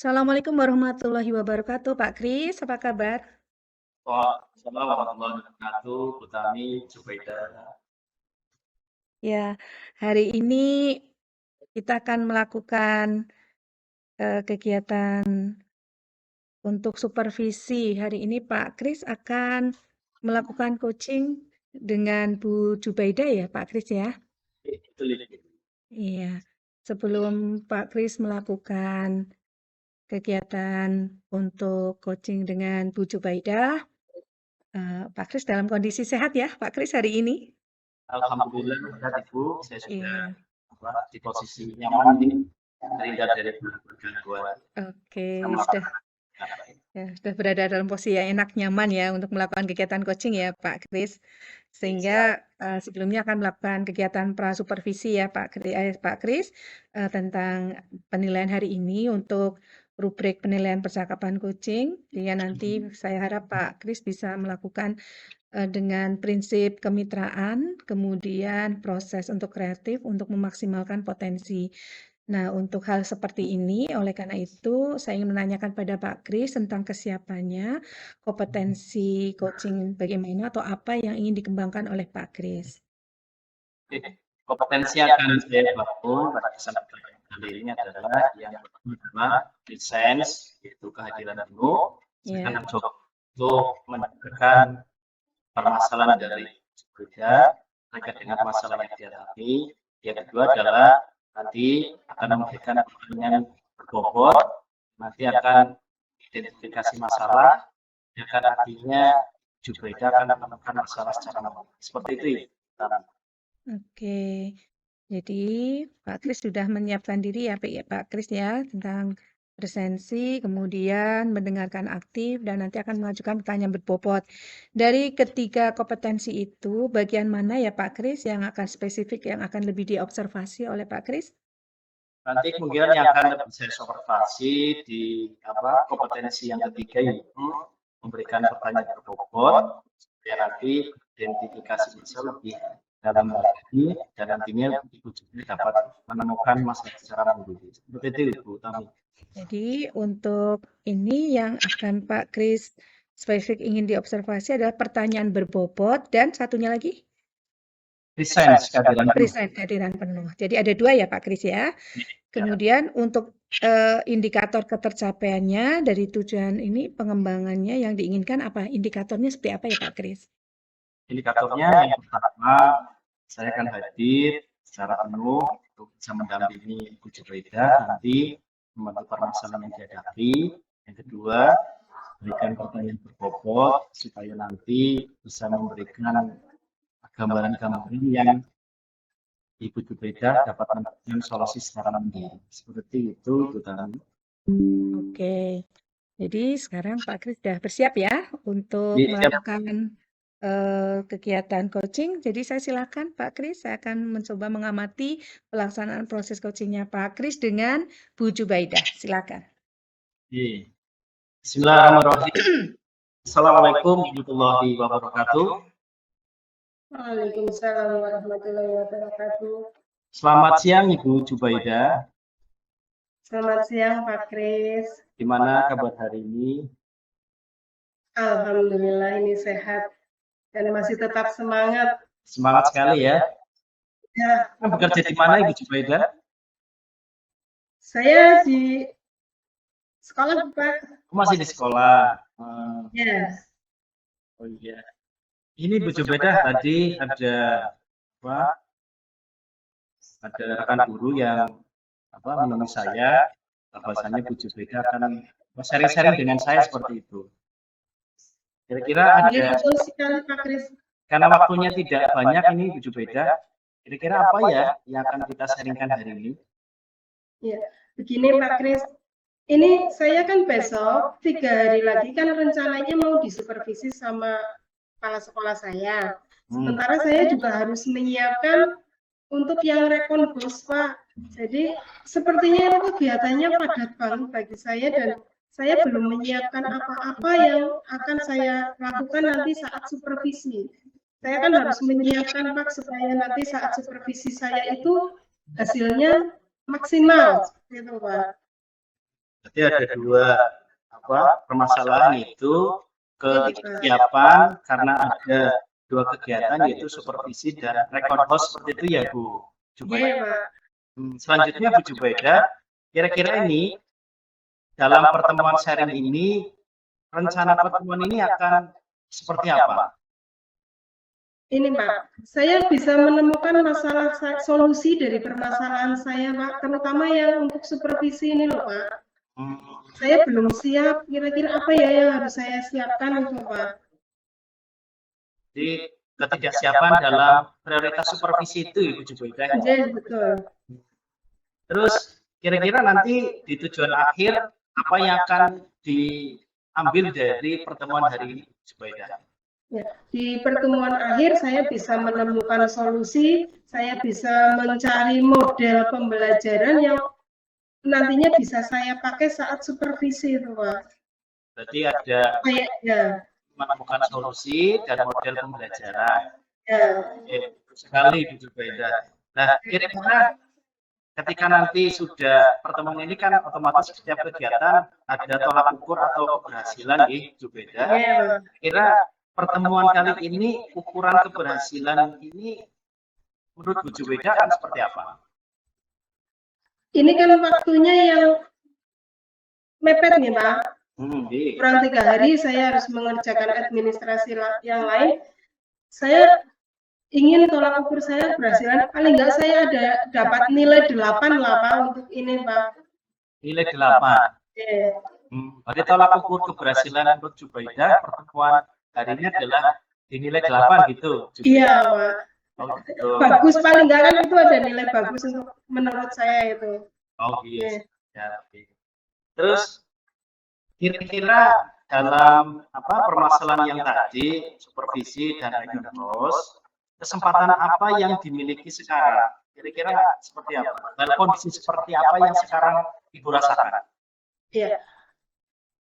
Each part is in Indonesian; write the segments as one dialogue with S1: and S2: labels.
S1: Assalamualaikum warahmatullahi wabarakatuh, Pak Kris, apa kabar?
S2: Waalaikumsalam warahmatullahi wabarakatuh. Utami Jubaida.
S1: Ya, hari ini kita akan melakukan kegiatan untuk supervisi. Hari ini Pak Kris akan melakukan coaching dengan Bu Jubaida ya, Pak Kris ya?
S2: Betul itu.
S1: Iya. Sebelum Pak Kris melakukan kegiatan untuk coaching dengan Bu Jubaida, Pak Kris dalam kondisi sehat ya, Pak Kris hari ini?
S2: Alhamdulillah sehat Ibu. Saya sudah
S1: Iya.
S2: di posisi nyaman nih, terhindar dari berbagai gangguan.
S1: Oke,
S2: Sama
S1: sudah ya, sudah berada dalam posisi yang enak, nyaman ya untuk melakukan kegiatan coaching ya, Pak Kris. Sehingga
S2: siap.
S1: sebelumnya akan melakukan kegiatan prasupervisi ya, Pak Kris, tentang penilaian hari ini untuk rubrik penilaian percakapan coaching. Jadi nanti saya harap Pak Kris bisa melakukan dengan prinsip kemitraan, kemudian proses untuk kreatif untuk memaksimalkan potensi. Nah, untuk hal seperti ini, oleh karena itu, saya ingin menanyakan pada Pak Kris tentang kesiapannya, kompetensi coaching bagaimana atau apa yang ingin dikembangkan oleh Pak Kris.
S2: Kompetensi yang akan saya bangun pada kesempatan kali ini adalah yang pertama lisensi, yaitu kehadiran penuh. Saya akan
S1: Ya,
S2: mencoba untuk menekan permasalahan dari berbeda terkait dengan masalah yang dihadapi. Yang kedua adalah nanti akan memberikan pertanyaan berbobot, nanti akan identifikasi masalah, yang akan artinya Jubaida akan menemukan masalah secara manual. Seperti itu ya.
S1: oke. Jadi Pak Kris sudah menyiapkan diri ya, Pak Kris ya, tentang presensi, kemudian mendengarkan aktif, dan nanti akan mengajukan pertanyaan berbobot. Dari ketiga kompetensi itu, bagian mana ya Pak Kris yang akan spesifik, yang akan lebih diobservasi oleh Pak Kris?
S2: Nanti kemungkinan yang akan lebih saya observasi di kompetensi yang ketiga yaitu memberikan pertanyaan berbobot supaya nanti identifikasi bisa lebih dalam lagi dan nantinya Ibu juga dapat menemukan masalah secara mandiri. Seperti itu Ibu Tami.
S1: Jadi untuk ini yang akan Pak Kris spesifik ingin diobservasi adalah pertanyaan berbobot dan satunya lagi
S2: Lisensi kehadiran penuh.
S1: present kehadiran penuh. Jadi ada dua ya Pak Kris ya.
S2: Ya.
S1: Kemudian untuk indikator ketercapaiannya dari tujuan ini pengembangannya yang diinginkan apa? Indikatornya seperti apa ya Pak Kris?
S2: Indikatornya yang pertama saya akan hadir secara penuh untuk bisa mendampingi Ibu Jubaida nanti membantu permasalahan yang dihadapi. Yang kedua, berikan pertanyaan berbobot supaya nanti bisa memberikan gambaran-gambaran yang Ibu Jubaida dapat mendapatkan solusi secara mandiri. Seperti itu, Bu Tami.
S1: Oke, jadi sekarang Pak Kris sudah bersiap ya untuk
S2: Siap.
S1: melakukan kegiatan coaching. Jadi saya silakan Pak Kris, saya akan mencoba mengamati pelaksanaan proses coachingnya Pak Kris dengan Bu Jubaidah. Silakan.
S2: Bismillahirrahmanirrahim. Assalamualaikum warahmatullahi wabarakatuh.
S3: Waalaikumsalam warahmatullahi wabarakatuh.
S2: Selamat siang Ibu Jubaida.
S3: Selamat siang Pak Kris.
S2: Gimana kabar hari ini?
S3: Alhamdulillah ini sehat dan masih tetap semangat.
S2: Semangat sekali ya.
S3: Ya,
S2: Bekerja di mana Ibu Jubaida?
S3: saya di sekolah Pak.
S2: Masih di sekolah.
S3: Ya,
S2: Oh iya. Ini Bu Jubaida tadi ada apa? Ada rekan guru yang menemui saya, bahwasanya Bu Jubaida akan sharing-sharing dengan saya seperti itu. Kira-kira
S3: ini
S2: ada,
S3: betul sekali Pak Kris.
S2: karena waktunya tidak banyak ini Bu Jubaida, kira-kira apa ya yang akan kita sharingkan hari ini?
S3: Ya, begini Pak Kris. Ini saya kan besok 3 hari lagi kan rencananya mau disupervisi sama kepala sekolah saya. Sementara saya juga harus menyiapkan untuk yang rekon bos Pak. Jadi sepertinya itu kegiatannya padat banget bagi saya dan saya belum menyiapkan apa-apa yang akan saya lakukan nanti saat supervisi. Saya kan harus menyiapkan Pak supaya nanti saat supervisi saya itu hasilnya maksimal gitu Pak.
S2: Berarti ada dua permasalahan, itu kesiapan karena ada dua kegiatan yaitu supervisi dan record host seperti itu ya Bu Jubaida.
S3: Iya, Pak.
S2: Selanjutnya Bu Jubaida, kira-kira ini dalam pertemuan sharing ini, rencana pertemuan ini akan seperti apa?
S3: Ini Pak, saya bisa menemukan solusi dari permasalahan saya Pak, terutama yang untuk supervisi ini loh Pak. Saya belum siap, kira-kira apa ya yang harus saya siapkan itu Pak?
S2: Jadi ketidaksiapan dalam prioritas supervisi itu Ibu Jubaida.
S3: Iya, betul.
S2: Terus kira-kira nanti di tujuan akhir apa yang akan diambil dari pertemuan hari ini Jubaida?
S3: Ya, di pertemuan akhir saya bisa menemukan solusi, saya bisa mencari model pembelajaran yang nantinya bisa saya pakai saat supervisi itu Pak.
S2: Berarti ada menemukan solusi dan model pembelajaran.
S3: Ya.
S2: Sekali Bu Jubaida. Nah, kira-kira ketika nanti sudah pertemuan ini kan otomatis setiap kegiatan ada tolak ukur atau keberhasilan Bu Jubaida. Kira pertemuan kali ini ukuran keberhasilan ini menurut Bu Jubaida akan seperti apa?
S3: Ini kan waktunya yang mepet nih Pak. Kurang 3 hari saya harus mengerjakan administrasi yang lain. Saya ingin tolak ukur saya keberhasilan, paling enggak saya dapat nilai 8 lah Pak untuk ini Pak.
S2: Nilai 8? Iya. Berarti tolak ukur keberhasilan menurut Jubaida pertemuan hari ini adalah dinilai 8 gitu?
S3: Iya Pak. Oh, gitu. Bagus, paling enggak kan itu ada nilai bagus untuk menurut saya itu.
S2: Oh iya. Ya, terus kira-kira dalam permasalahan yang tadi, supervisi dan record, kesempatan apa yang dimiliki sekarang? Kira-kira seperti apa? Dan kondisi seperti apa yang sekarang Ibu rasakan? Iya.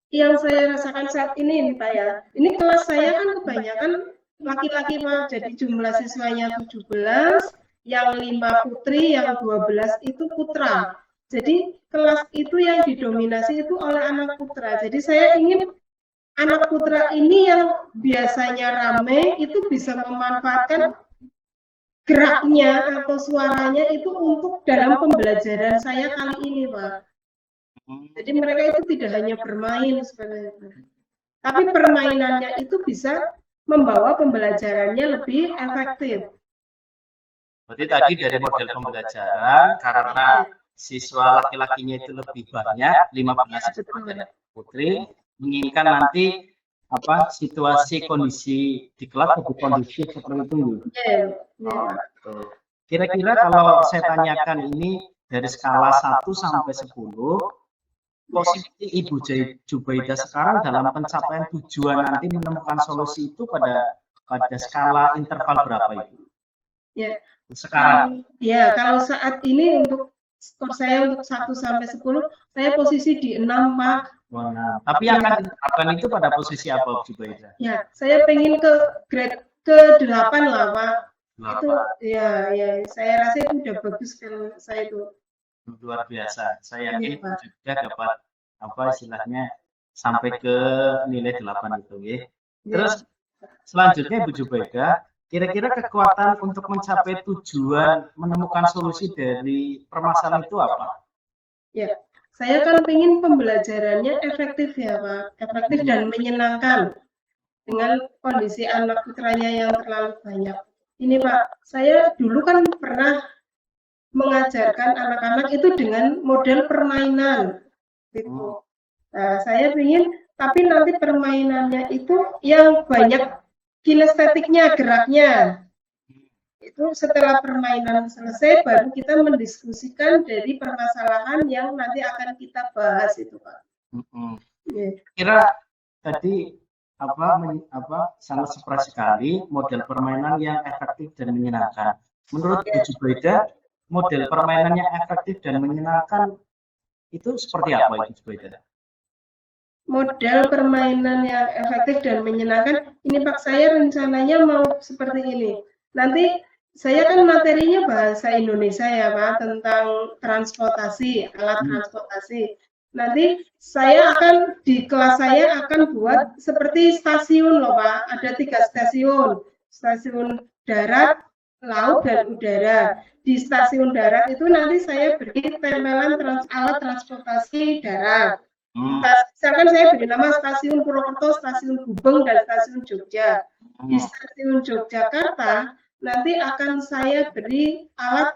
S3: Yang saya rasakan saat ini Pak ya, ini kelas saya kan kebanyakan laki-laki Pak, jadi jumlah siswanya 17, yang 5 putri, yang 12 itu putra. Jadi kelas itu yang didominasi itu oleh anak putra. Jadi saya ingin anak putra ini yang biasanya rame itu bisa memanfaatkan geraknya atau suaranya itu untuk dalam pembelajaran saya kali ini Pak. Jadi mereka itu tidak hanya bermain sebenarnya, tapi permainannya itu bisa membawa pembelajarannya lebih efektif.
S2: Berarti tadi dari model pembelajaran karena siswa laki-lakinya itu lebih banyak, 15 putri, menginginkan nanti situasi kondisi di kelas lebih kondusif seperti itu. Kira-kira kalau saya tanyakan ini dari skala 1 sampai 10, posisi Ibu Jubaida sekarang dalam pencapaian tujuan nanti menemukan solusi itu pada skala interval berapa Ibu?
S3: Ya,
S2: sekarang.
S3: Ya, kalau saat ini untuk skor saya untuk 1 sampai 10, saya posisi di 6 Pak.
S2: Nah, tapi yang akan itu pada posisi apa Jubaida?
S3: Ya, saya pengen ke grade ke-8 lah Pak. 8. Itu ya saya rasa itu udah bagus kan saya itu.
S2: Luar biasa. Saya yakin juga dapat istilahnya sampai ke nilai 8 itu ya. Terus selanjutnya Ibu Jubaida, kira-kira kekuatan untuk mencapai tujuan menemukan solusi dari permasalahan itu apa?
S3: Ya, saya kan ingin pembelajarannya efektif ya Pak, efektif dan menyenangkan dengan kondisi anak putranya yang terlalu banyak. Ini Pak, saya dulu kan pernah mengajarkan anak-anak itu dengan model permainan gitu. Nah, saya ingin tapi nanti permainannya itu yang banyak kinestetiknya, geraknya. Itu setelah permainan selesai baru kita mendiskusikan dari permasalahan yang nanti akan kita bahas itu Pak.
S2: Kira tadi sangat surprise sekali model permainan yang efektif dan menyenangkan. Menurut Bu Jubaida, model permainan yang efektif dan menyenangkan itu seperti apa Ibu Jubaida?
S3: Model permainan yang efektif dan menyenangkan, ini Pak, saya rencananya mau seperti ini. Nanti saya kan materinya bahasa Indonesia ya Pak, tentang transportasi, alat transportasi. Nanti saya akan di kelas saya akan buat seperti stasiun loh Pak. Ada 3 stasiun. Stasiun darat, laut, dan udara. Di stasiun darat itu nanti saya beri tempelan alat transportasi darat. Misalkan saya beri nama stasiun Purwokerto, stasiun Gubeng, dan stasiun Jogja. Di stasiun Yogyakarta nanti akan saya beri alat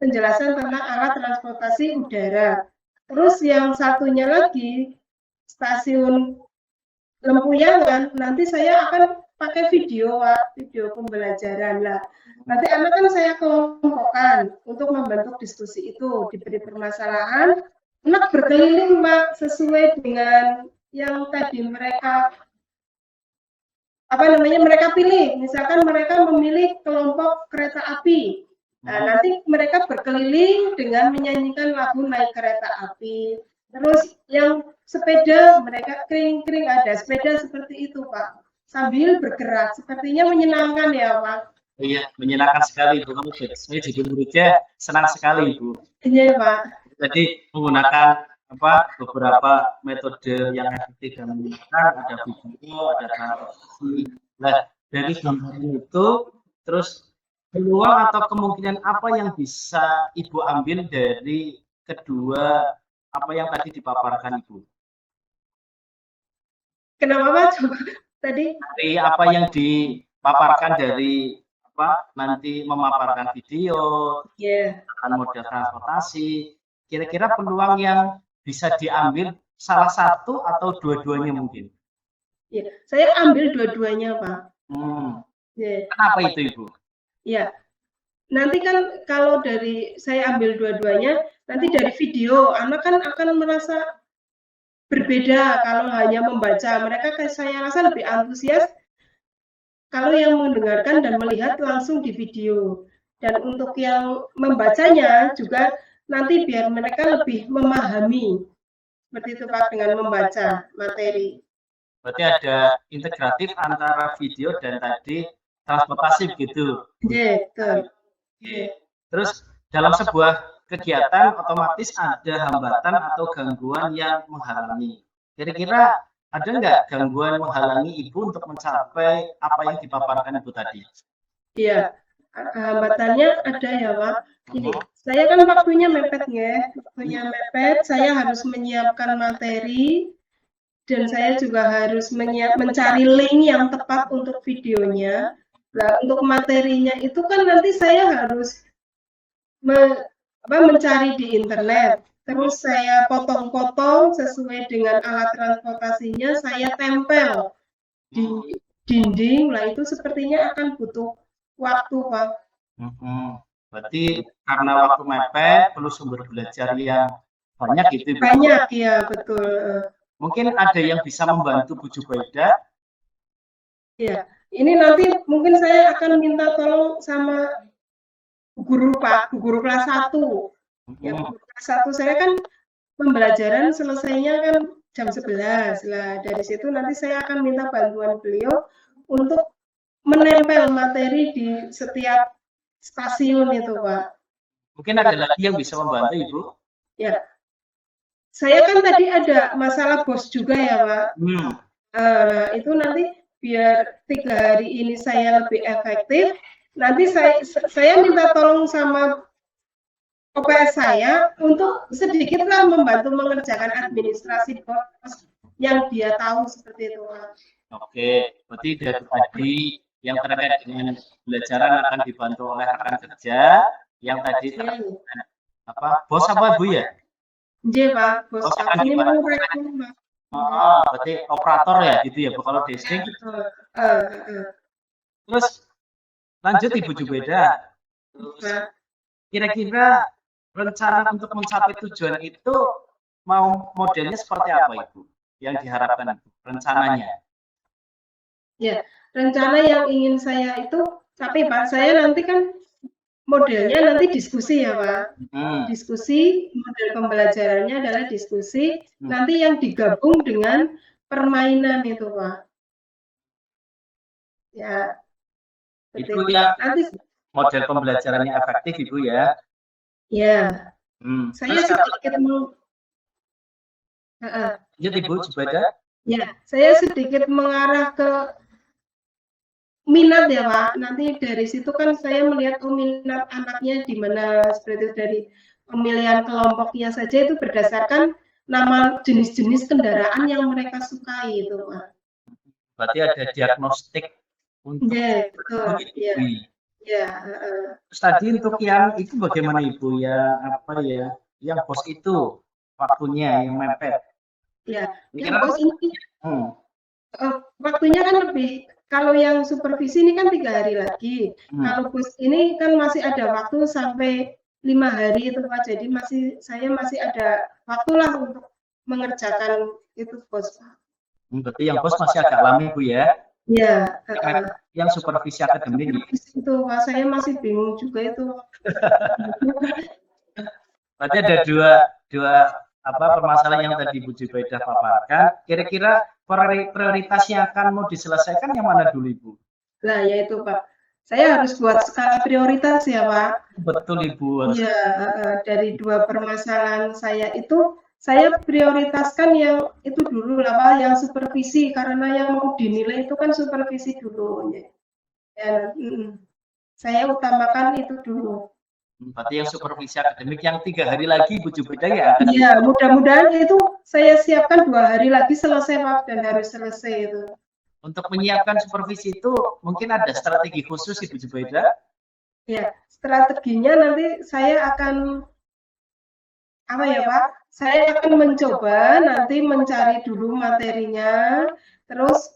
S3: penjelasan tentang alat transportasi udara. Terus yang satunya lagi stasiun Lempuyangan nanti saya akan pakai video video pembelajaran lah. Nanti anak kan saya kelompokkan untuk membentuk diskusi itu, diberi permasalahan, anak berkeliling Pak sesuai dengan yang tadi mereka mereka pilih. Misalkan mereka memilih kelompok kereta api. Nah, nanti mereka berkeliling dengan menyanyikan lagu Naik Kereta Api. Terus yang sepeda mereka kering-kering, ada sepeda seperti itu Pak. Sambil bergerak, sepertinya menyenangkan ya Pak.
S2: Iya, menyenangkan sekali Ibu. Kamu saya jadi muridnya senang sekali Ibu.
S3: Iya Pak.
S2: Jadi menggunakan beberapa metode yang efektif dan menyenangkan, ada video, ada translasi. Nah, dari gambarnya itu, terus peluang atau kemungkinan apa yang bisa Ibu ambil dari kedua apa yang tadi dipaparkan Ibu?
S3: Kenapa Pak? Coba tadi.
S2: Dari apa yang dipaparkan dari nanti memaparkan video, model transportasi, kira-kira peluang yang bisa diambil salah satu atau dua-duanya mungkin?
S3: Ya, saya ambil dua-duanya Pak.
S2: Kenapa itu Ibu?
S3: Ya, nanti kan kalau dari saya ambil dua-duanya, nanti dari video anak kan akan merasa berbeda kalau hanya membaca. Mereka saya rasa lebih antusias kalau yang mendengarkan dan melihat langsung di video. Dan untuk yang membacanya juga nanti biar mereka lebih memahami. Seperti itu Pak, dengan membaca materi.
S2: Berarti ada integratif antara video dan tadi transportasi begitu.
S3: Iya, betul.
S2: Terus dalam sebuah kegiatan otomatis ada hambatan atau gangguan yang menghalangi. Kira-kira ada nggak gangguan menghalangi Ibu untuk mencapai apa yang dipaparkan Ibu tadi?
S3: Iya, hambatannya ada ya Pak. Ini, saya kan waktunya mepet ya, saya harus menyiapkan materi dan saya juga harus mencari link yang tepat untuk videonya. Nah, untuk materinya itu kan nanti saya harus mencari di internet. Terus saya potong-potong sesuai dengan alat transportasinya, saya tempel di dinding. Lah itu sepertinya akan butuh waktu, Pak.
S2: Berarti karena waktu mepet, perlu sumber belajar yang banyak gitu.
S3: Banyak, ya betul.
S2: Mungkin ada yang bisa membantu Bu Jubaida?
S3: Ya, ini nanti mungkin saya akan minta tolong sama guru Pak, guru kelas 1. Ya, guru kelas 1 saya kan pembelajaran selesainya kan jam 11. Lah dari situ nanti saya akan minta bantuan beliau untuk menempel materi di setiap stasiun itu, Pak.
S2: Mungkin ada lagi yang bisa membantu Ibu?
S3: Ya, saya kan tadi ada masalah bos juga ya, Pak. Nah, itu nanti biar 3 hari ini saya lebih efektif, nanti saya minta tolong sama OPS saya untuk sedikitlah membantu mengerjakan administrasi bos yang dia tahu seperti itu, Pak.
S2: Oke, berarti dari tadi yang terkait dengan pembelajaran akan dibantu oleh rekan kerja, yang tadi bos apa Bu ya?
S3: Iya Pak, bos
S2: akan
S3: ini
S2: dibantu. Berarti operator ya gitu ya Bu kalau desing. Terus lanjut Ibu Jubaida. Kira-kira rencana untuk mencapai tujuan itu mau modelnya seperti apa Ibu? Yang diharapkan rencananya?
S3: Ya, rencana yang ingin saya itu, tapi Pak, saya nanti kan modelnya nanti diskusi ya Pak. Diskusi, model pembelajarannya adalah diskusi, nanti yang digabung dengan permainan itu Pak. Ya,
S2: itu ya nanti model pembelajarannya efektif Ibu ya.
S3: Ya, saya sedikit Heeh.
S2: Lanjut Ibu Jubaida.
S3: Ya, saya sedikit mengarah ke minat ya Pak. Nanti dari situ kan saya melihat minat anaknya di mana, seperti itu. Dari pemilihan kelompoknya saja itu berdasarkan nama jenis-jenis kendaraan yang mereka sukai itu Pak.
S2: Berarti ada diagnostik untuk
S3: Ya, betul. Ya,
S2: Ibu.
S3: ya.
S2: Terus tadi untuk yang itu bagaimana Ibu? Yang apa ya? Yang bos itu waktunya yang mepet.
S3: Ya, yang
S2: Kira-kira
S3: bos ini waktunya kan lebih, kalau yang supervisi ini kan 3 hari lagi. Kalau bos ini kan masih ada waktu sampai 5 hari itu Pak. Jadi saya masih ada waktulah untuk mengerjakan itu bos.
S2: Berarti yang bos masih agak lama Bu ya?
S3: Ya,
S2: Yang supervisi akademik
S3: itu Pak, saya masih bingung juga itu.
S2: Berarti ada dua permasalahan yang tadi Bu Jubaida paparkan. Kira-kira prioritas yang akan mau diselesaikan yang mana dulu Ibu?
S3: Nah, yaitu Pak, saya harus buat skala prioritas ya Pak.
S2: Betul Ibu.
S3: Iya, dari 2 permasalahan saya itu, saya prioritaskan yang itu dulu lah Pak, yang supervisi, karena yang mau dinilai itu kan supervisi dulu. Ya, saya utamakan itu dulu.
S2: Berarti yang supervisi akademik yang 3 hari lagi Bu Jubaida ya?
S3: Iya, mudah-mudahan itu saya siapkan 2 hari lagi selesai Pak, dan harus selesai itu.
S2: Untuk menyiapkan supervisi itu mungkin ada strategi khusus Ibu Jubaida?
S3: Ya, strateginya nanti saya akan apa ya Pak? Saya akan mencoba nanti mencari dulu materinya, terus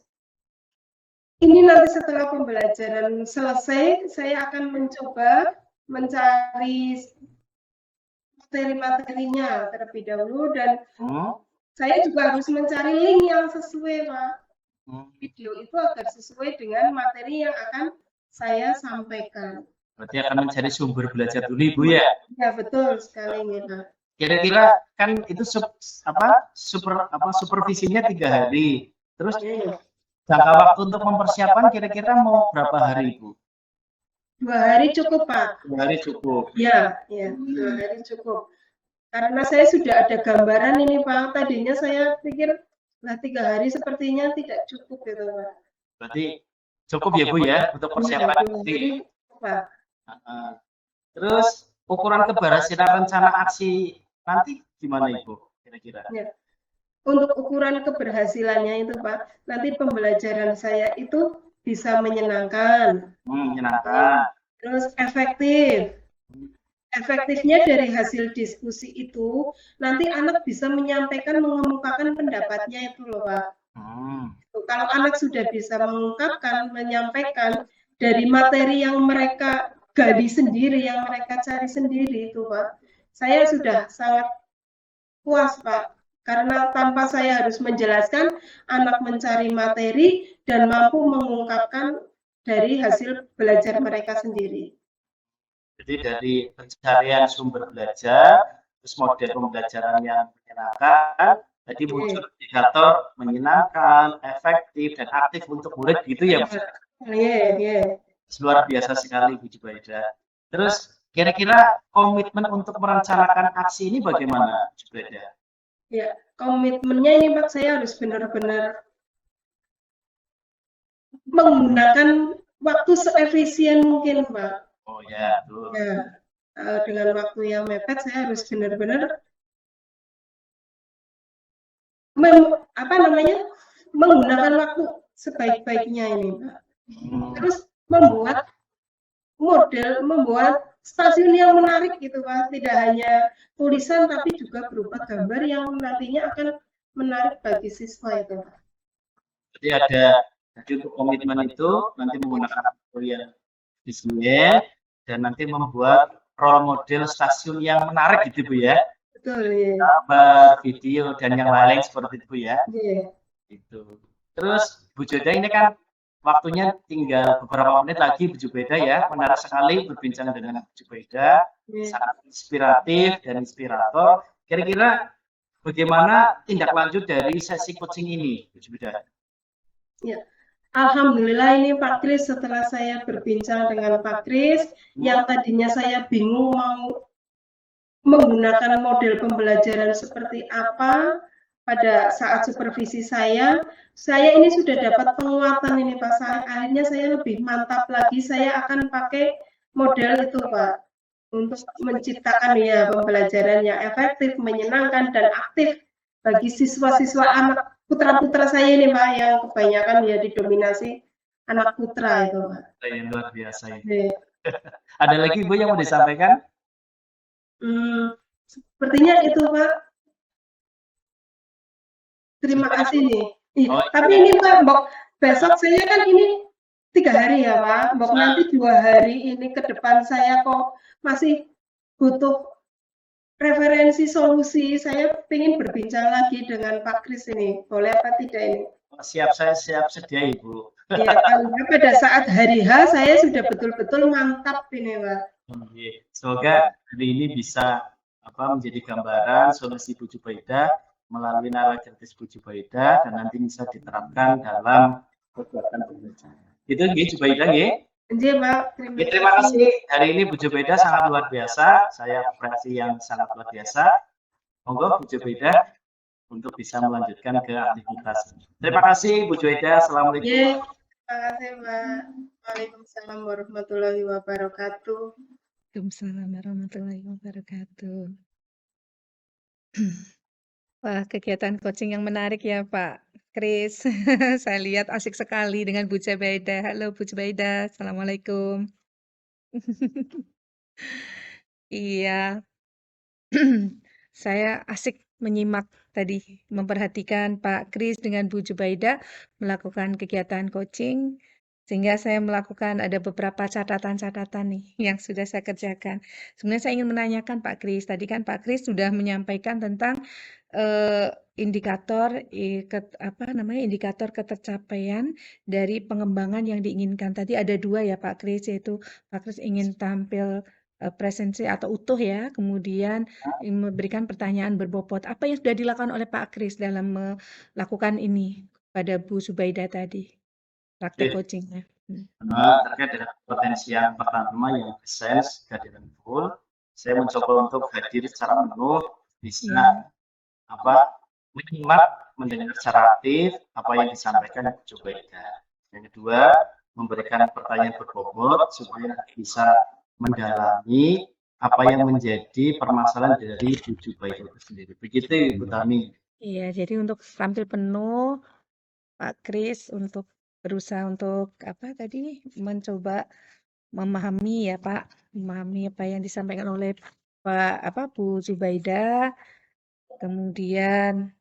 S3: ini nanti setelah pembelajaran selesai, saya akan mencoba mencari materi-materinya terlebih dahulu, dan saya juga harus mencari link yang sesuai Pak. Video itu agar sesuai dengan materi yang akan saya sampaikan.
S2: Berarti akan mencari sumber belajar dulu Ibu ya?
S3: Ya, betul sekali nih Pak.
S2: Kira-kira kan itu supervisinya 3 hari. Terus jangka waktu untuk mempersiapkan kira-kira mau berapa hari Ibu?
S3: 2 hari cukup Pak.
S2: 2 hari cukup.
S3: Ya, 2 hari cukup. Karena saya sudah ada gambaran ini Pak. Tadinya saya pikir 3 hari sepertinya tidak cukup gitu Pak.
S2: Berarti cukup ya Bu ya untuk persiapan
S3: ini Pak.
S2: Terus ukuran keberhasilan rencana aksi nanti gimana Ibu kira-kira?
S3: Ya. Untuk ukuran keberhasilannya itu Pak, nanti pembelajaran saya itu bisa menyenangkan.
S2: Menyenangkan.
S3: Terus efektif. Efektifnya dari hasil diskusi itu, nanti anak bisa menyampaikan, mengemukakan pendapatnya itu loh Pak. Kalau anak sudah bisa mengungkapkan, menyampaikan dari materi yang mereka gali sendiri, yang mereka cari sendiri itu Pak, saya sudah sangat puas Pak, karena tanpa saya harus menjelaskan, anak mencari materi dan mampu mengungkapkan dari hasil belajar mereka sendiri.
S2: Jadi dari pencarian sumber belajar, terus model pembelajaran yang menyenangkan, jadi muncul indikator menyenangkan, efektif, dan aktif untuk murid gitu ya Bu?
S3: Iya.
S2: Luar biasa sekali Bu Jubaida. Terus kira-kira komitmen untuk merencanakan aksi ini bagaimana Jubaida?
S3: Ya, komitmennya ini Pak, saya harus benar-benar menggunakan waktu seefisien mungkin Pak.
S2: Oh ya, betul.
S3: Ya, dengan waktu yang mepet saya harus benar-benar menggunakan waktu sebaik-baiknya ini Pak. Terus membuat stasiun yang menarik gitu Pak, tidak hanya tulisan tapi juga berupa gambar yang nantinya akan menarik bagi siswa itu Pak.
S2: Jadi ada untuk komitmen itu nanti menggunakan waktu yang visual dan nanti membuat role model stasiun yang menarik gitu Bu ya.
S3: Betul ya.
S2: Gambar, video dan yang lain seperti itu ya.
S3: Iya.
S2: Itu. Terus Bu Jubaida ini kan waktunya tinggal beberapa menit lagi Bu Jubaida ya. Menarik sekali berbincang dengan Bu Jubaida. Sangat inspiratif dan inspirator. Kira-kira bagaimana tindak lanjut dari sesi coaching ini Bu Jubaida?
S3: Ya. Alhamdulillah ini Pak Kris, setelah saya berbincang dengan Pak Kris, yang tadinya saya bingung mau menggunakan model pembelajaran seperti apa, pada saat supervisi saya ini sudah dapat penguatan ini Pak. Akhirnya saya lebih mantap lagi, saya akan pakai model itu Pak, untuk menciptakan ya pembelajaran yang efektif, menyenangkan, dan aktif bagi siswa-siswa anak putra-putra saya ini Pak, yang kebanyakan ya didominasi anak putra itu Pak.
S2: Yang luar biasa ini. Ada lagi Bu yang mau disampaikan?
S3: Sepertinya itu Pak. Terima kasih nih.
S2: Oh,
S3: Tapi ini Pak, besok saya kan ini 3 hari ya Pak, nanti 2 hari ini ke depan saya kok masih butuh referensi solusi. Saya ingin berbincang lagi dengan Pak Kris ini, boleh apa tidak ini?
S2: Siap, saya siap sedia Ibu.
S3: Ya, pada saat hari H saya sudah betul-betul mantap ini Pak.
S2: Semoga hari ini bisa menjadi gambaran solusi Bu Jubaidah melalui nalar kritis Bu Jubaidah dan nanti bisa diterapkan dalam kegiatan pembelajaran. Itu nggih Jubaidah nggih.
S3: Nggih Pak,
S2: terima kasih. Hari ini Bu Jubaidah sangat luar biasa. Saya apresiasi yang sangat luar biasa. Monggo Bu Jubaidah untuk bisa melanjutkan ke aktivitas. Terima kasih Bu Jubaidah. Assalamualaikum.
S3: Terima kasih Pak. Waalaikumsalam warahmatullahi wabarakatuh.
S1: Waalaikumsalam warahmatullahi wabarakatuh. Wah, kegiatan coaching yang menarik ya Pak Kris. Saya lihat asik sekali dengan Bu Jubaidah. Halo Bu Jubaidah, Assalamualaikum. Iya, saya asik menyimak tadi, memperhatikan Pak Kris dengan Bu Jubaidah melakukan kegiatan coaching, sehingga saya melakukan ada beberapa catatan-catatan nih yang sudah saya kerjakan. Sebenarnya saya ingin menanyakan Pak Kris, tadi kan Pak Kris sudah menyampaikan tentang indikator indikator ketercapaian dari pengembangan yang diinginkan. Tadi ada 2 ya Pak Kris, yaitu Pak Kris ingin tampil presensi atau utuh ya, kemudian memberikan pertanyaan berbobot. Apa yang sudah dilakukan oleh Pak Kris dalam melakukan ini pada Bu Jubaidah tadi, praktek coachingnya?
S2: Terkait dengan potensi yang pertama yang sense kehadiran full, saya mencoba untuk hadir secara penuh, bisa menyimak, mendengar secara aktif apa yang disampaikan Bu Jubaidah. Yang kedua, memberikan pertanyaan berbobot supaya bisa mendalami apa yang menjadi permasalahan dari Bu Jubaidah itu sendiri. Begitu Ibu Tami.
S1: Iya, jadi untuk tampil penuh, Pak Kris untuk berusaha untuk mencoba memahami ya Pak, memahami apa yang disampaikan oleh Bu Jubaidah, kemudian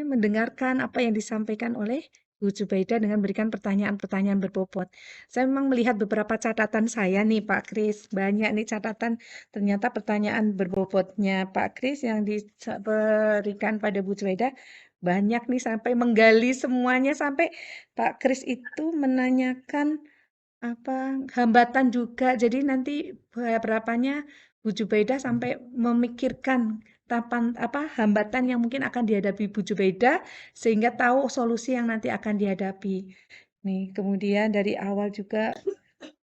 S1: mendengarkan apa yang disampaikan oleh Bu Jubaidah dengan memberikan pertanyaan-pertanyaan berbobot. Saya memang melihat beberapa catatan saya nih Pak Kris, banyak nih catatan, ternyata pertanyaan berbobotnya Pak Kris yang diberikan pada Bu Jubaidah banyak nih, sampai menggali semuanya, sampai Pak Kris itu menanyakan hambatan juga. Jadi nanti berapanya Bu Jubaidah sampai memikirkan hambatan yang mungkin akan dihadapi Bu Jubaidah sehingga tahu solusi yang nanti akan dihadapi. Nih, kemudian dari awal juga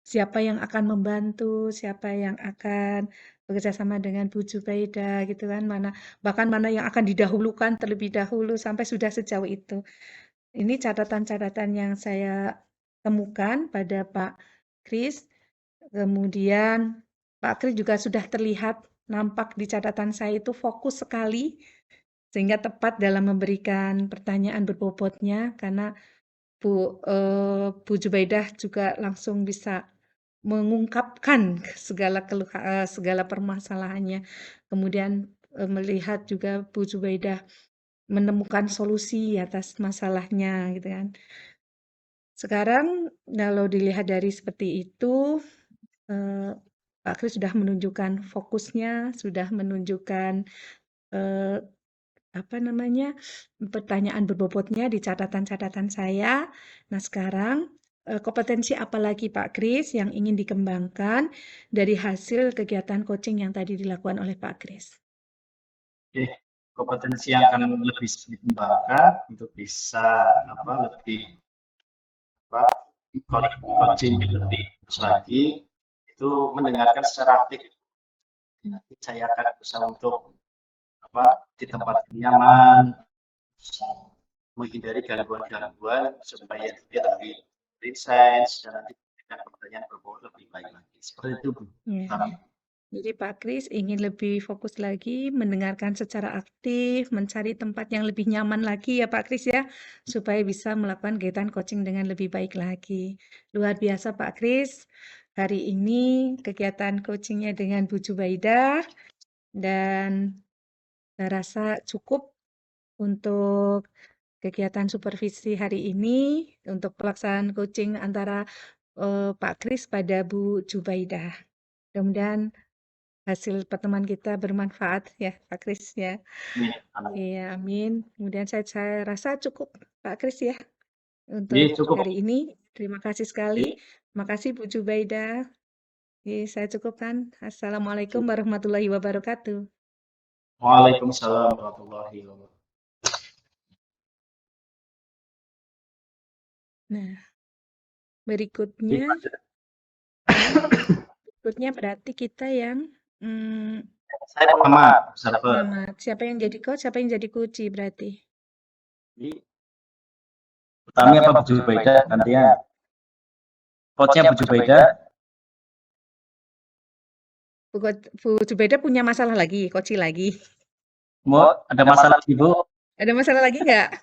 S1: siapa yang akan membantu, siapa yang akan bekerja sama dengan Bu Jubaidah gitu kan, bahkan mana yang akan didahulukan terlebih dahulu sampai sudah sejauh itu. Ini catatan-catatan yang saya temukan pada Pak Kris. Kemudian Pak Kris juga sudah terlihat nampak di catatan saya itu fokus sekali sehingga tepat dalam memberikan pertanyaan berbobotnya, karena Bu Jubaidah juga langsung bisa mengungkapkan segala permasalahannya. Kemudian melihat juga Bu Jubaidah menemukan solusi atas masalahnya gitu kan. Sekarang kalau dilihat dari seperti itu, Pak Kris sudah menunjukkan fokusnya, sudah menunjukkan pertanyaan berbobotnya di catatan-catatan saya. Nah, sekarang kompetensi apa lagi Pak Kris yang ingin dikembangkan dari hasil kegiatan coaching yang tadi dilakukan oleh Pak Kris?
S2: Oke, kompetensi yang akan lebih dikembangkan untuk bisa lebih coaching lebih lagi itu mendengarkan secara aktif. Nanti saya akan berusaha untuk di tempat nyaman, menghindari gangguan-gangguan supaya dia lebih research dan nanti memberikan pertanyaan berbau lebih baik lagi. Seperti itu, Bu.
S1: Ya. Jadi Pak Kris ingin lebih fokus lagi, mendengarkan secara aktif, mencari tempat yang lebih nyaman lagi ya Pak Kris ya, supaya bisa melakukan kegiatan coaching dengan lebih baik lagi. Luar biasa Pak Kris, hari ini kegiatan coachingnya dengan Bu Jubaidah, dan saya rasa cukup untuk kegiatan supervisi hari ini, untuk pelaksanaan coaching antara Pak Kris pada Bu Jubaidah. Mudah-mudahan hasil pertemuan kita bermanfaat ya Pak Kris ya.
S2: Amin.
S1: Iya, amin. Kemudian saya rasa cukup Pak Kris ya untuk
S2: Iya, cukup.
S1: hari ini. Terima kasih sekali. Terima kasih Bu Jubaidah. Oke, saya cukupkan. Assalamualaikum warahmatullahi wabarakatuh.
S2: Waalaikumsalam warahmatullahi wabarakatuh.
S1: Nah, berikutnya berarti kita yang
S2: Saya pertama observer.
S1: siapa yang jadi coach, siapa yang jadi kunci berarti.
S2: Jadi, Utami apa Bu Jubaidah gantian? Coachnya Bu Jubaidah.
S1: Bu Jubaidah punya masalah lagi, coach lagi.
S2: Mau ada masalah Ibu?
S1: Ada masalah lagi nggak?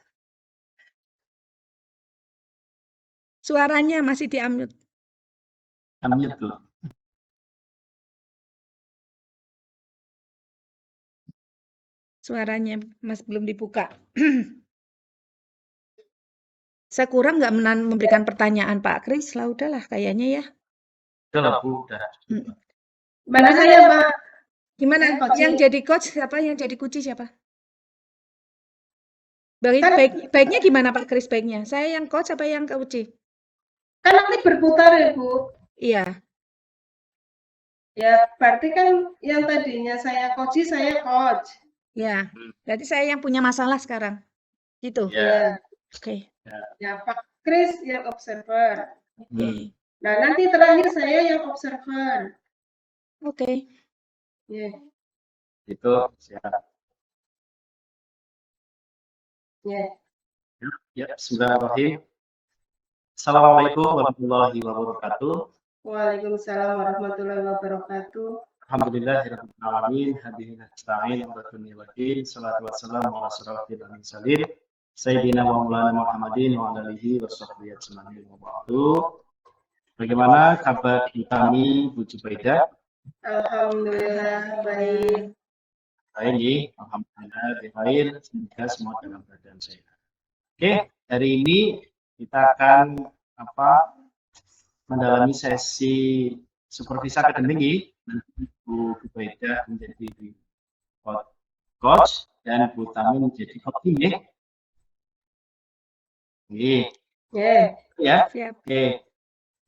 S1: Suaranya masih di-unmute.
S2: Unmute dulu.
S1: Suaranya Mas belum dibuka. Saya kurang nggak memberikan pertanyaan Pak Kris lah, udahlah kayaknya ya.
S2: Udah lah Bu, udah.
S3: Mana saya Pak?
S1: Gimana? Yang jadi coach siapa? Yang jadi kunci siapa? Baiknya gimana Pak Kris baiknya? Saya yang coach apa yang kunci?
S3: Kan nanti berputar ya Bu.
S1: Iya.
S3: Ya, berarti kan yang tadinya saya coach, saya coach.
S1: Ya, berarti saya yang punya masalah sekarang. Gitu.
S2: Ya.
S1: Oke.
S3: Ya, Pak Kris yang observer.
S1: Oke.
S3: Nah, nanti terakhir saya yang observer.
S1: Oke.
S3: Ya.
S2: Itu siap.
S3: Ya.
S2: Ya, bismillahirrahmanirrahim. Assalamualaikum warahmatullahi wabarakatuh.
S3: Waalaikumsalam warahmatullahi wabarakatuh.
S2: Alhamdulillahirabbil alamin, hadirin nasta'in wa dunya wa din, salatu wassalamu ala asyrafil mursalin, sayyidina wa maulana Muhammadin wa ala alihi wa sahbihi ajmain wa ba'du. Bagaimana kabar kami Bu Jubaidah?
S3: Alhamdulillah baik.
S2: Baik, alhamdulillah baik. Semoga semua dalam keadaan sehat. Oke, hari ini kita akan mendalami sesi supervisi akademik. Nanti Bu Jubaidah menjadi coach dan Bu Tami menjadi coaching ya. Ya. Oke.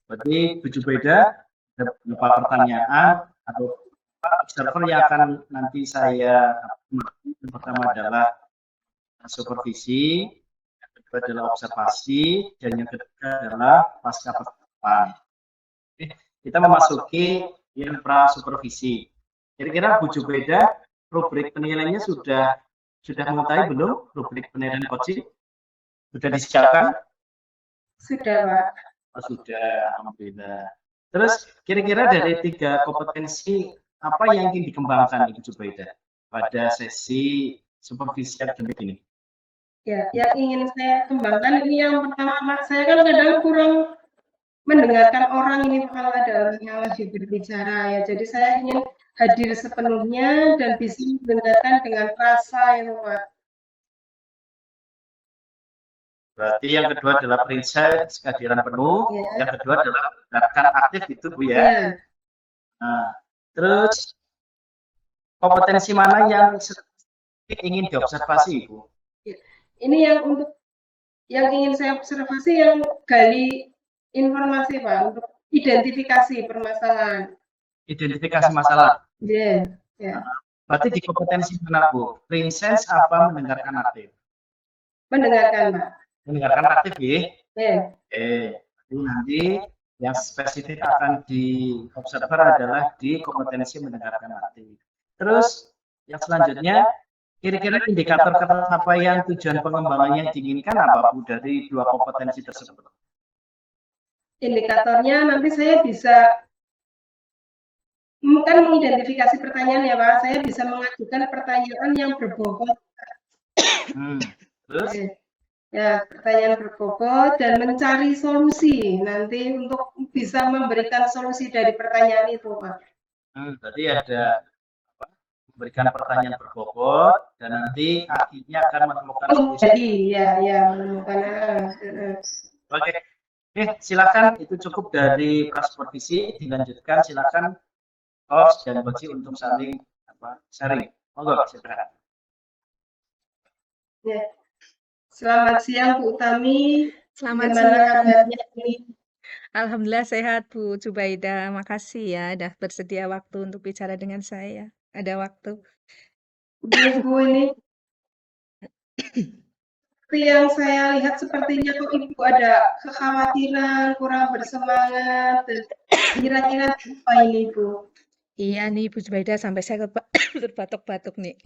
S2: Berarti Bu Jubaidah ada beberapa pertanyaan atau observer yang akan nanti saya pertama adalah supervisi, yang kedua adalah observasi, dan yang ketiga adalah pasca penerapan. Kita memasuki yang pra supervisi. Kira-kira Bu Jubaidah rubrik penilaiannya sudah mengetahui belum rubrik penilaian coaching? Sudah disiapkan?
S3: Sudah Pak.
S2: Oh, sudah, alhamdulillah. Terus kira-kira dari 3 kompetensi apa yang ingin dikembangkan Ibu Jubaidah pada sesi supervisi akademik ini?
S3: Ya, yang ingin saya kembangkan ini yang pertama, saya kan kadang kurang mendengarkan orang ini kalau ada orang yang lagi berbicara ya. Jadi saya ingin hadir sepenuhnya dan bisa mendengarkan dengan rasa itu Pak.
S2: Berarti yang kedua adalah prinsip kehadiran penuh, yang kedua adalah mendengarkan aktif itu Bu ya. Nah, terus kompetensi mana yang ingin diobservasi Ibu?
S3: Ini yang ingin saya observasi yang gali informasi Pak untuk identifikasi permasalahan.
S2: Identifikasi masalah.
S3: Ya.
S2: Berarti di kompetensi mana Bu? Prinsip apa mendengarkan aktif?
S3: Mendengarkan Pak.
S2: Mendengarkan aktif ya?
S3: Ya.
S2: Nanti yang spesifik akan diobserver adalah di kompetensi mendengarkan aktif. Terus yang selanjutnya Kira-kira indikator capaian tujuan pengembangan yang diinginkan apa Bu dari dua kompetensi tersebut?
S3: Indikatornya nanti saya bisa kan mengidentifikasi pertanyaan ya Pak, saya bisa mengajukan pertanyaan yang berbobot.
S2: Terus?
S3: Ya, pertanyaan berbobot dan mencari solusi nanti untuk bisa memberikan solusi dari pertanyaan itu Pak.
S2: Berarti ada memberikan pertanyaan berbobot dan nanti akhirnya akan menemukan solusi.
S3: Jadi ya menemukan.
S2: Oke. Silakan, itu cukup dari prasupervisi. Dilanjutkan silakan host dan Boci untuk saling sharing. Monggo silakan.
S3: Ya. Selamat siang Bu Utami.
S1: Selamat
S3: Gimana
S1: siang.
S3: kabarnya ini?
S1: Alhamdulillah sehat Bu Jubaida. Makasih ya udah bersedia waktu untuk bicara dengan saya. Ada waktu.
S3: Bu ini seperti yang saya lihat sepertinya kok Ibu ada kekhawatiran, kurang bersemangat. Kira-kira apa ini Bu?
S1: Iya nih Bu Jubaida sampai saya terbatuk-batuk nih.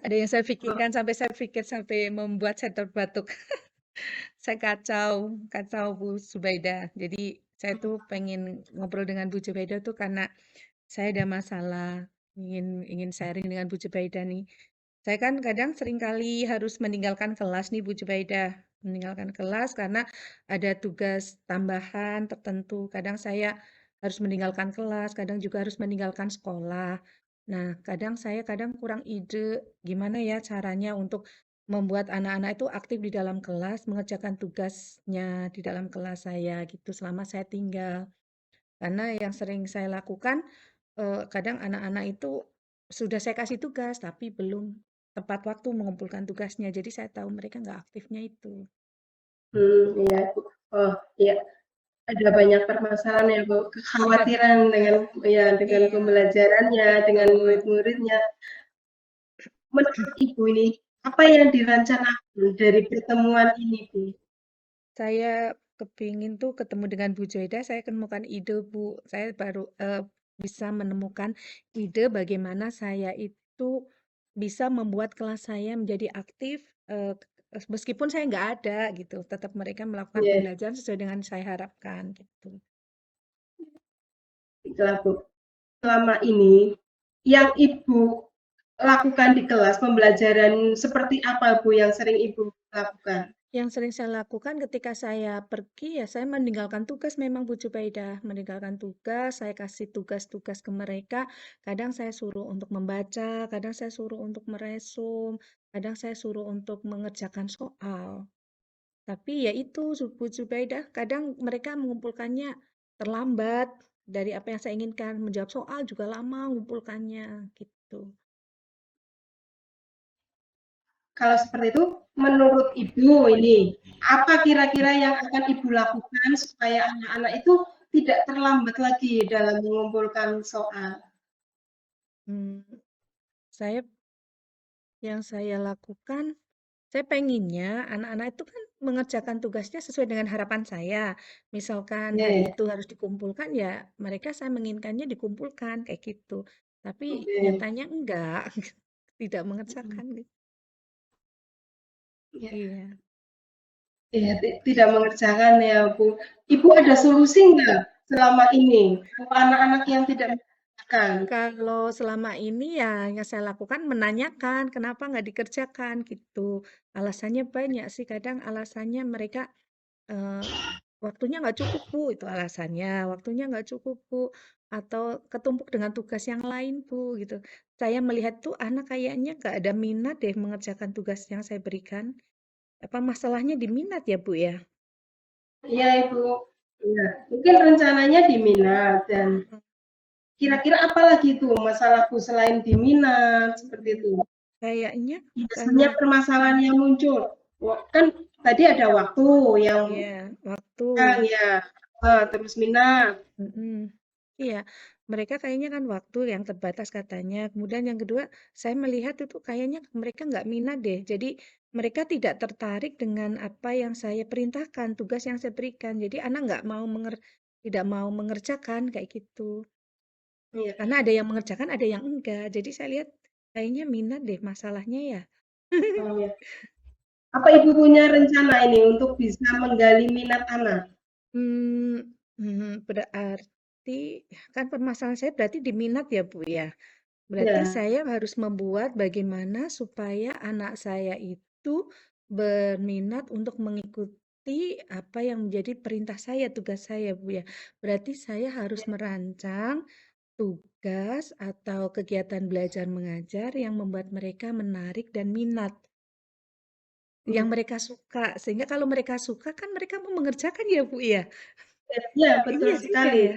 S1: Ada yang saya pikirkan sampai membuat saya terbatuk. Saya kacau Bu Zubaida. Jadi saya tuh pengen ngobrol dengan Bu Zubaida tuh karena saya ada masalah, ingin sharing dengan Bu Zubaida nih. Saya kan kadang seringkali harus meninggalkan kelas nih Bu Zubaida. Meninggalkan kelas karena ada tugas tambahan tertentu. Kadang saya harus meninggalkan kelas, kadang juga harus meninggalkan sekolah. Nah, saya kurang ide gimana ya caranya untuk membuat anak-anak itu aktif di dalam kelas, mengerjakan tugasnya di dalam kelas saya gitu selama saya tinggal. Karena yang sering saya lakukan, kadang anak-anak itu sudah saya kasih tugas, tapi belum tepat waktu mengumpulkan tugasnya. Jadi saya tahu mereka nggak aktifnya itu.
S3: Iya Bu. Oh iya, ada banyak permasalahan ya Bu. Kekhawatiran dengan
S1: Iya.
S3: pembelajarannya, dengan murid-muridnya. Menurut Ibu ini, apa yang direncanakan dari pertemuan ini Bu?
S1: Saya kepingin tuh ketemu dengan Bu Joida, saya menemukan ide Bu. Saya baru bisa menemukan ide bagaimana saya itu bisa membuat kelas saya menjadi aktif meskipun saya nggak ada gitu. Tetap mereka melakukan
S3: Iya,
S1: pembelajaran sesuai dengan saya harapkan gitu.
S3: itulah Bu. Selama ini yang Ibu lakukan di kelas pembelajaran seperti apa Bu yang sering Ibu lakukan?
S1: Yang sering saya lakukan ketika saya pergi ya saya meninggalkan tugas memang Bu Jubaida. Meninggalkan tugas, saya kasih tugas-tugas ke mereka. Kadang saya suruh untuk membaca, kadang saya suruh untuk meresum, kadang saya suruh untuk mengerjakan soal. Tapi ya itu Bu Jubaida, kadang mereka mengumpulkannya terlambat dari apa yang saya inginkan. Menjawab soal juga lama mengumpulkannya gitu.
S3: Kalau seperti itu, menurut Ibu ini, apa kira-kira yang akan Ibu lakukan supaya anak-anak itu tidak terlambat lagi dalam mengumpulkan soal?
S1: Hmm, saya yang saya lakukan, saya pengennya anak-anak itu kan mengerjakan tugasnya sesuai dengan harapan saya. Misalkan hari
S3: Oke,
S1: itu harus dikumpulkan, ya mereka saya menginginkannya dikumpulkan kayak gitu. Tapi
S3: oke.
S1: nyatanya enggak, tidak mengerjakan gitu.
S3: Ya,
S1: Iya.
S3: ya, tidak mengerjakan ya Bu. Ibu ada solusi nggak selama ini untuk anak-anak yang tidak mengerjakan?
S1: Kalau selama ini ya yang saya lakukan menanyakan kenapa nggak dikerjakan gitu. Alasannya banyak sih, kadang alasannya mereka waktunya nggak cukup Bu, itu alasannya. Waktunya nggak cukup Bu, atau ketumpuk dengan tugas yang lain Bu, gitu. Saya melihat tuh anak kayaknya nggak ada minat deh mengerjakan tugas yang saya berikan. Apa masalahnya di minat ya Bu ya?
S3: Iya Ibu. Ya, mungkin rencananya di minat dan
S1: Hmm,
S3: kira-kira apa lagi tuh masalahku selain di minat seperti itu?
S1: Kayaknya
S3: Biasanya
S1: karena
S3: permasalahan yang muncul, kan tadi ada waktu yang
S1: ya waktu.
S3: ya, terus minat.
S1: Mm-mm. Iya, mereka kayaknya kan waktu yang terbatas katanya. Kemudian yang kedua, saya melihat itu kayaknya mereka nggak minat deh. Jadi mereka tidak tertarik dengan apa yang saya perintahkan, tugas yang saya berikan. Jadi anak nggak mau tidak mau mengerjakan kayak gitu.
S3: Iya,
S1: Karena ada yang mengerjakan, ada yang enggak. Jadi saya lihat Kayaknya minat deh masalahnya ya.
S3: Oh ya. Apa Ibu punya rencana ini untuk bisa menggali minat anak?
S1: Berarti kan permasalahan saya berarti di minat ya, Bu, ya? Berarti
S3: Ya,
S1: saya harus membuat bagaimana supaya anak saya itu berminat untuk mengikuti apa yang menjadi perintah saya, tugas saya, Bu, ya. Berarti saya harus merancang tugas atau kegiatan belajar mengajar yang membuat mereka menarik dan minat, yang
S3: hmm,
S1: mereka suka. Sehingga kalau mereka suka kan mereka mau mengerjakan ya, Bu, ya.
S3: ya betul
S1: Iya juga
S3: sekali.
S1: ya.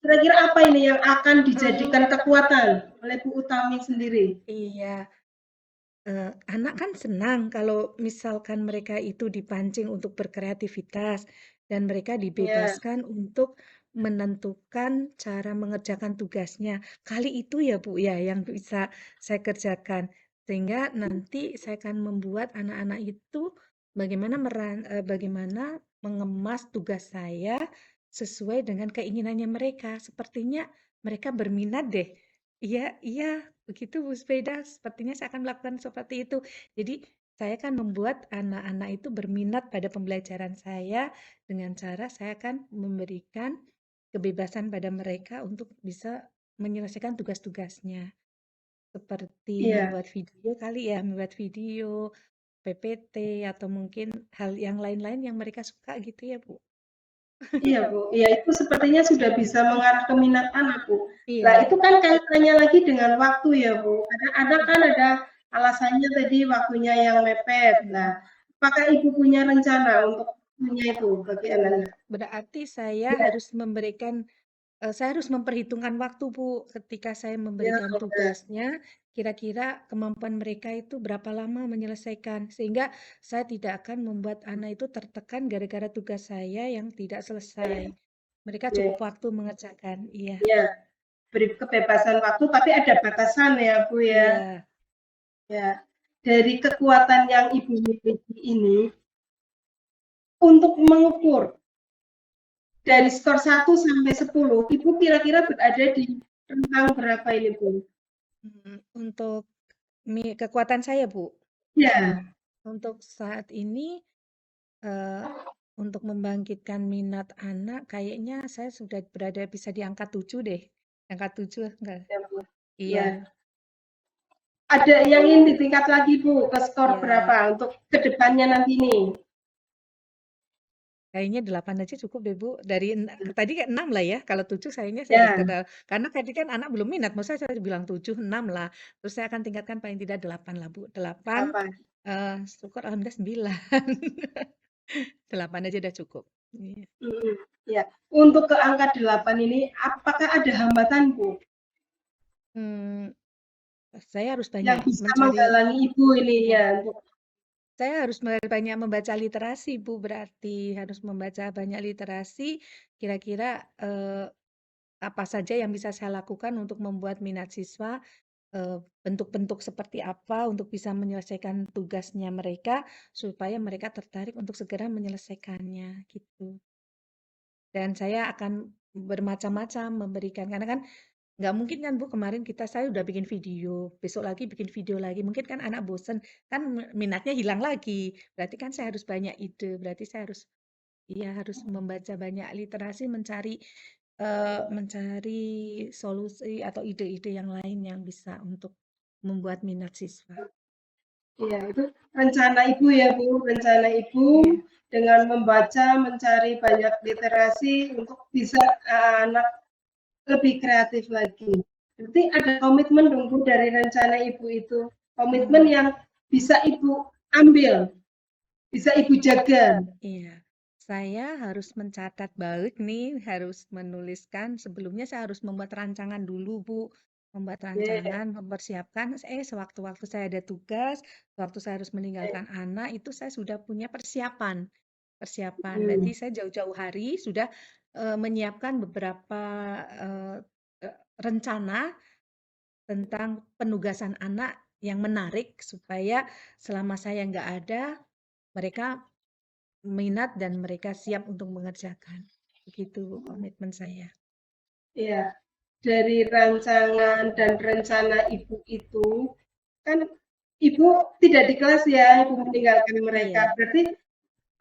S3: Kira-kira apa ini yang akan
S1: Oh,
S3: dijadikan kekuatan oleh Bu Utami sendiri?
S1: iya. Anak kan senang kalau misalkan mereka itu dipancing untuk berkreativitas dan mereka
S3: Ya,
S1: dibebaskan untuk menentukan cara mengerjakan tugasnya. Kali itu ya Bu ya yang bisa saya kerjakan. Sehingga nanti saya akan membuat anak-anak itu bagaimana mengemas tugas saya sesuai dengan keinginannya mereka. Sepertinya mereka berminat deh. Iya, iya, begitu Bu Speda. Sepertinya saya akan melakukan seperti itu. Jadi, saya akan membuat anak-anak itu berminat pada pembelajaran saya dengan cara saya akan memberikan kebebasan pada mereka untuk bisa menyelesaikan tugas-tugasnya. Seperti
S3: iya,
S1: membuat video kali ya, membuat video, PPT, atau mungkin hal yang lain-lain yang mereka suka gitu ya, Bu.
S3: iya Bu. Iya itu sepertinya sudah bisa mengarah ke minat anak Bu. Nah
S1: Iya.
S3: itu kan kaitannya lagi dengan waktu ya Bu. Kadang-kadang kan ada alasannya tadi waktunya yang mepet. Nah, apakah Ibu punya rencana untuk punya itu bagi anak-anak?
S1: Berarti saya
S3: Ya,
S1: harus memberikan saya harus memperhitungkan waktu, Bu, ketika saya
S3: ya,
S1: memberikan tugasnya, kira-kira kemampuan mereka itu berapa lama menyelesaikan, sehingga saya tidak akan membuat anak itu tertekan gara-gara tugas saya yang tidak selesai.
S3: ya,
S1: Mereka
S3: ya,
S1: cukup waktu mengerjakan, iya.
S3: ya. Beri kebebasan waktu, tapi ada batasan ya Bu ya.
S1: Iya.
S3: Ya, dari kekuatan yang Ibu miliki ini, untuk mengukur dari skor 1 sampai 10, Ibu kira-kira berada di rentang berapa ini, Bu?
S1: Untuk kekuatan saya, Bu,
S3: Ya,
S1: untuk saat ini eh, untuk membangkitkan minat anak, kayaknya saya sudah berada bisa di angka 7 deh. Angka 7 enggak?
S3: ya, Bu.
S1: Iya,
S3: Ya. Ada yang ingin ditingkat lagi, Bu, ke skor
S1: ya.
S3: berapa untuk kedepannya nanti nih?
S1: Kayaknya 8 aja cukup deh, Bu. Dari tadi kan 6 lah ya. Kalau 7 sayangnya saya
S3: Ya,
S1: karena tadi kan anak belum minat. Maksudnya saya bilang 7, 6 lah. Terus saya akan tingkatkan paling tidak 8 lah, Bu. 8,
S3: apa?
S1: syukur alhamdulillah 9. 8 aja udah cukup. Iya.
S3: Ya, untuk ke angka 8 ini, apakah ada hambatan, Bu,
S1: Hmm, saya harus
S3: yang
S1: banyak
S3: bisa
S1: mencari,
S3: menghalangi Ibu ini
S1: iya.
S3: ya? Untuk,
S1: Saya harus banyak membaca literasi, Bu, berarti harus membaca banyak literasi. Kira-kira apa saja yang bisa saya lakukan untuk membuat minat siswa, bentuk-bentuk seperti apa untuk bisa menyelesaikan tugasnya mereka, supaya mereka tertarik untuk segera menyelesaikannya, gitu. Dan saya akan bermacam-macam memberikan, karena kan nggak mungkin kan Bu, kemarin saya udah bikin video, besok lagi bikin video lagi, mungkin kan anak bosen, kan minatnya hilang lagi. Berarti kan saya harus banyak ide, berarti saya harus, iya harus membaca banyak literasi, mencari solusi atau ide-ide yang lain yang bisa untuk membuat minat siswa.
S3: ya, itu rencana Ibu ya, Bu. Rencana Ibu
S1: Iya,
S3: dengan membaca, mencari banyak literasi untuk bisa anak lebih kreatif lagi. Berarti ada komitmen dong Bu dari rencana Ibu itu. Komitmen
S1: hmm,
S3: yang bisa Ibu ambil, bisa Ibu jaga.
S1: iya. Saya harus mencatat balik nih, harus menuliskan. Sebelumnya saya harus membuat rancangan dulu, Bu. Membuat
S3: Ya,
S1: rancangan, mempersiapkan. Sewaktu-waktu saya ada tugas, waktu saya harus meninggalkan anak, itu saya sudah punya persiapan. Persiapan. Berarti
S3: hmm,
S1: saya jauh-jauh hari sudah menyiapkan beberapa eh, rencana tentang penugasan anak yang menarik supaya selama saya nggak ada, mereka minat dan mereka siap untuk mengerjakan. Begitu komitmen saya.
S3: ya. Dari rancangan dan rencana Ibu itu kan ibu tidak di kelas ya, ibu meninggalkan mereka. Berarti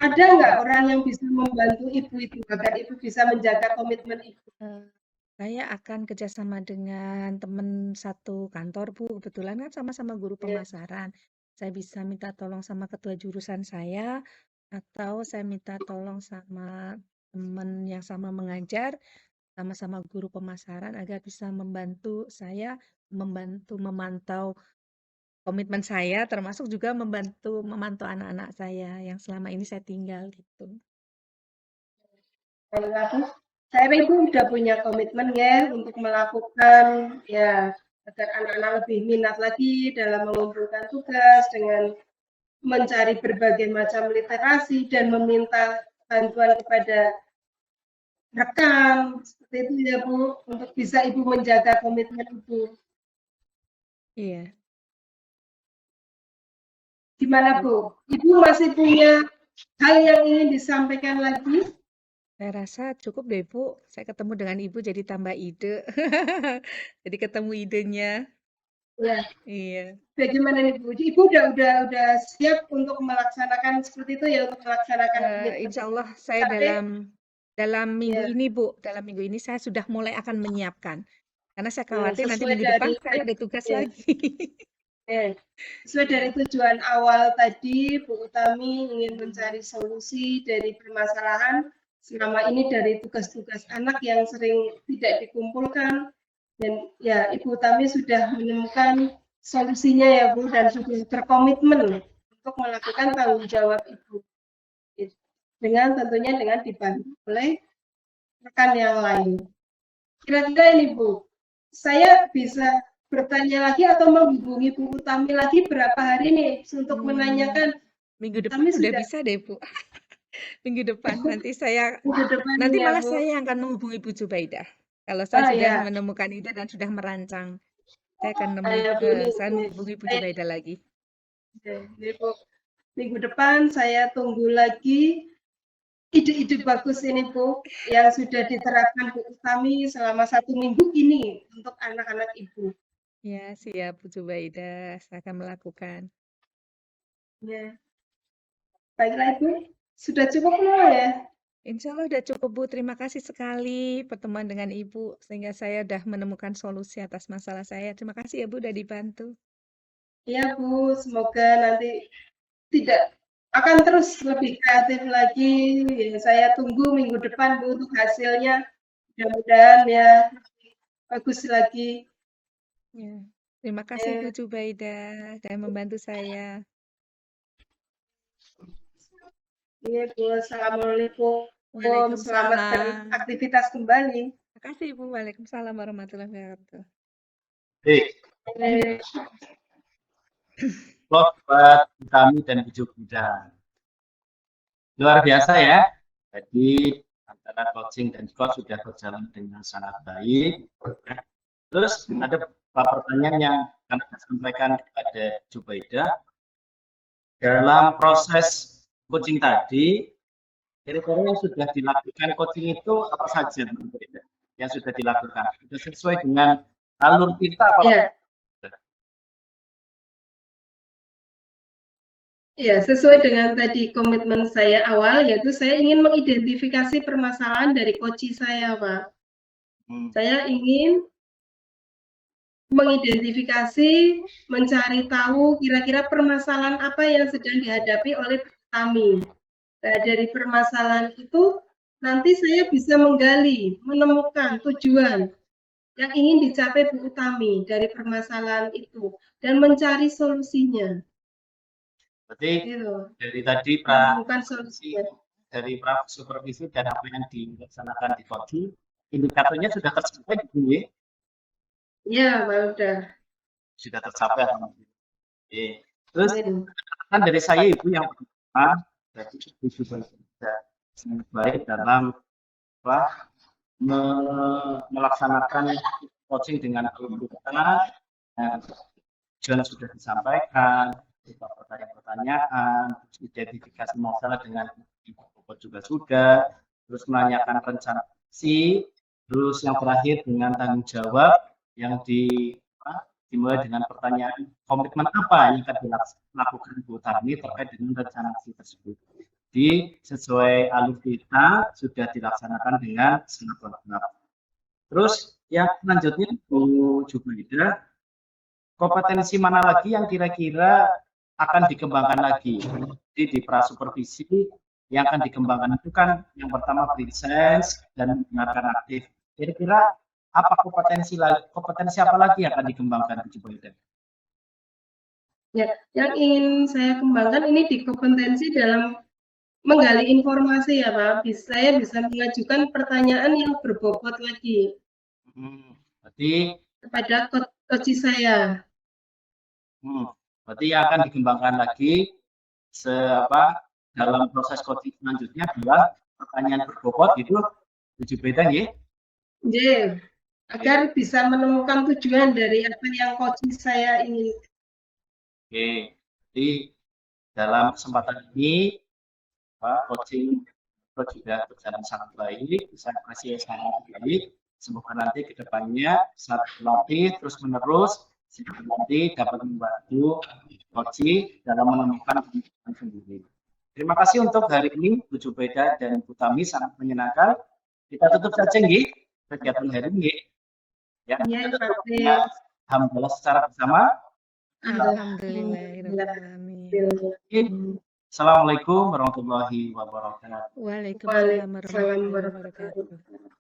S3: ada nggak orang yang bisa membantu ibu itu agar ibu bisa menjaga komitmen ibu?
S1: Saya akan kerjasama dengan teman satu kantor, Bu. Kebetulan kan sama-sama guru pemasaran. Saya bisa minta tolong sama ketua jurusan saya, atau saya minta tolong sama teman yang sama mengajar, sama-sama guru pemasaran agar bisa membantu saya, membantu memantau komitmen saya, termasuk juga membantu memantau anak-anak saya yang selama ini saya tinggal gitu.
S3: Lagi, saya ibu sudah punya komitmen ya untuk melakukan ya agar anak-anak lebih minat lagi dalam mengumpulkan tugas dengan mencari berbagai macam literasi dan meminta bantuan kepada rekan seperti itu ya Bu untuk bisa ibu menjaga komitmen ibu.
S1: Iya.
S3: Gimana Bu? Ibu masih punya hal yang ingin disampaikan lagi?
S1: Saya rasa cukup deh, Bu. Saya ketemu dengan Ibu jadi tambah ide. Jadi ketemu idenya.
S3: Ya.
S1: Iya.
S3: Bagaimana nih Bu? Ibu udah siap untuk melaksanakan seperti itu ya, untuk melaksanakan komitmen
S1: Insya Allah saya dalam minggu ini, Bu. Dalam minggu ini saya sudah mulai akan menyiapkan. Karena saya khawatir nanti minggu depan saya ada tugas lagi.
S3: Sesuai dari tujuan awal tadi, Bu Utami ingin mencari solusi dari permasalahan selama ini dari tugas-tugas anak yang sering tidak dikumpulkan. Dan ya, Ibu Utami sudah menemukan solusinya ya Bu, dan sudah berkomitmen untuk melakukan tanggung jawab Ibu. Dengan tentunya dengan dibantu oleh rekan yang lain. Kira-kira ini Bu, saya bisa bertanya lagi atau menghubungi Bu Utami lagi berapa hari nih untuk menanyakan.
S1: Minggu depan sudah bisa deh, Bu. Minggu depan nanti nanti
S3: ya,
S1: malah
S3: Bu.
S1: saya yang akan menghubungi Bu Jubaidah. Kalau saya sudah menemukan ide dan sudah merancang, saya akan menghubungi Bu Jubaidah lagi.
S3: Jadi, Bu, minggu depan saya tunggu lagi ide-ide bagus ini Bu yang sudah diterapkan Bu Utami selama 1 minggu ini untuk anak-anak Ibu.
S1: Ya, siap Bu Jubaidah, saya akan melakukan.
S3: Ya. Baiklah Ibu, sudah cukup belum ya?
S1: Insya Allah sudah cukup Bu, terima kasih sekali pertemuan dengan Ibu, sehingga saya sudah menemukan solusi atas masalah saya. Terima kasih ya Bu, sudah dibantu.
S3: Iya Bu, semoga nanti tidak akan terus lebih kreatif lagi. Ya, saya tunggu minggu depan Bu untuk hasilnya. Mudah-mudahan ya bagus lagi.
S1: Ya. Terima kasih Bu Jubaidah sudah membantu saya.
S3: Iya Bu, Assalamualaikum.
S1: Waalaikumsalam.
S3: Selamat beraktivitas kembali.
S1: Terima kasih Bu. Waalaikumsalam warahmatullahi wabarakatuh.
S2: Vlog buat kami dan Bu Jubaidah. Luar biasa ya. Jadi antara coaching dan coach sudah berjalan dengan sangat baik. Terus ada beberapa pertanyaan yang akan saya sampaikan kepada Jubaidah. Dalam proses coaching tadi, kira-kira yang sudah dilakukan coaching itu apa saja yang sudah dilakukan? Sudah sesuai dengan alur kita apa?
S3: Ya, sesuai dengan tadi komitmen saya awal, yaitu saya ingin mengidentifikasi permasalahan dari coach saya, Pak. Saya ingin mengidentifikasi, mencari tahu kira-kira permasalahan apa yang sedang dihadapi oleh kami. Nah, dari permasalahan itu, nanti saya bisa menggali, menemukan tujuan yang ingin dicapai Bu Utami dari permasalahan itu, dan mencari solusinya.
S2: Berarti dari tadi dari supervisi dan apa yang dilaksanakan di coaching, indikatornya sudah tercapai gitu ya?
S3: Ya, sudah.
S2: Sudah tercapai. Terus kan dari saya itu yang pertama, jadi sudah sangat baik dalam melaksanakan coaching dengan kita, tujuan sudah disampaikan, pertanyaan-pertanyaan, identifikasi masalah dengan ibu juga sudah, terus menanyakan rencana aksi, terus yang terakhir dengan tanggung jawab yang dimulai dengan pertanyaan komitmen apa yang akan dilakukan Bu Tami terkait dengan rencana aksi tersebut. Jadi sesuai alur kita sudah dilaksanakan dengan sangat lengkap. Terus yang selanjutnya Bu Jubaida, kompetensi mana lagi yang kira-kira akan dikembangkan lagi? Jadi di prasupervisi yang akan dikembangkan itu kan yang pertama presence dan mendengarkan aktif. Kira-kira apa kompetensi apa lagi yang akan dikembangkan Bu Jubaida?
S3: Ya, yang ingin saya kembangkan ini di kompetensi dalam menggali informasi ya Pak. Saya bisa mengajukan pertanyaan yang berbobot lagi
S2: Berarti
S3: kepada coach saya.
S2: Berarti yang akan dikembangkan lagi dalam proses coaching selanjutnya adalah pertanyaan berbobot itu tujuh beda ya?
S3: Iya, agar bisa menemukan tujuan dari apa yang coaching saya ingin.
S2: Oke, jadi dalam kesempatan ini coaching juga berjalan sangat baik, saya apresiasi sangat baik. Semoga nanti ke depannya saat berlatih terus menerus sehingga nanti dapat membantu coaching dalam menemukan kebutuhan sendiri. Terima kasih untuk hari ini Bu Jubaida dan Bu Tami, sangat menyenangkan. Kita tutup saja nggih kegiatan hari ini. Ya,
S3: Iya, Pak.
S2: alhamdulillah secara bersama.
S1: Alhamdulillahirrahmanirrahim.
S2: Assalamualaikum warahmatullahi wabarakatuh.
S1: Waalaikumsalam warahmatullahi wabarakatuh.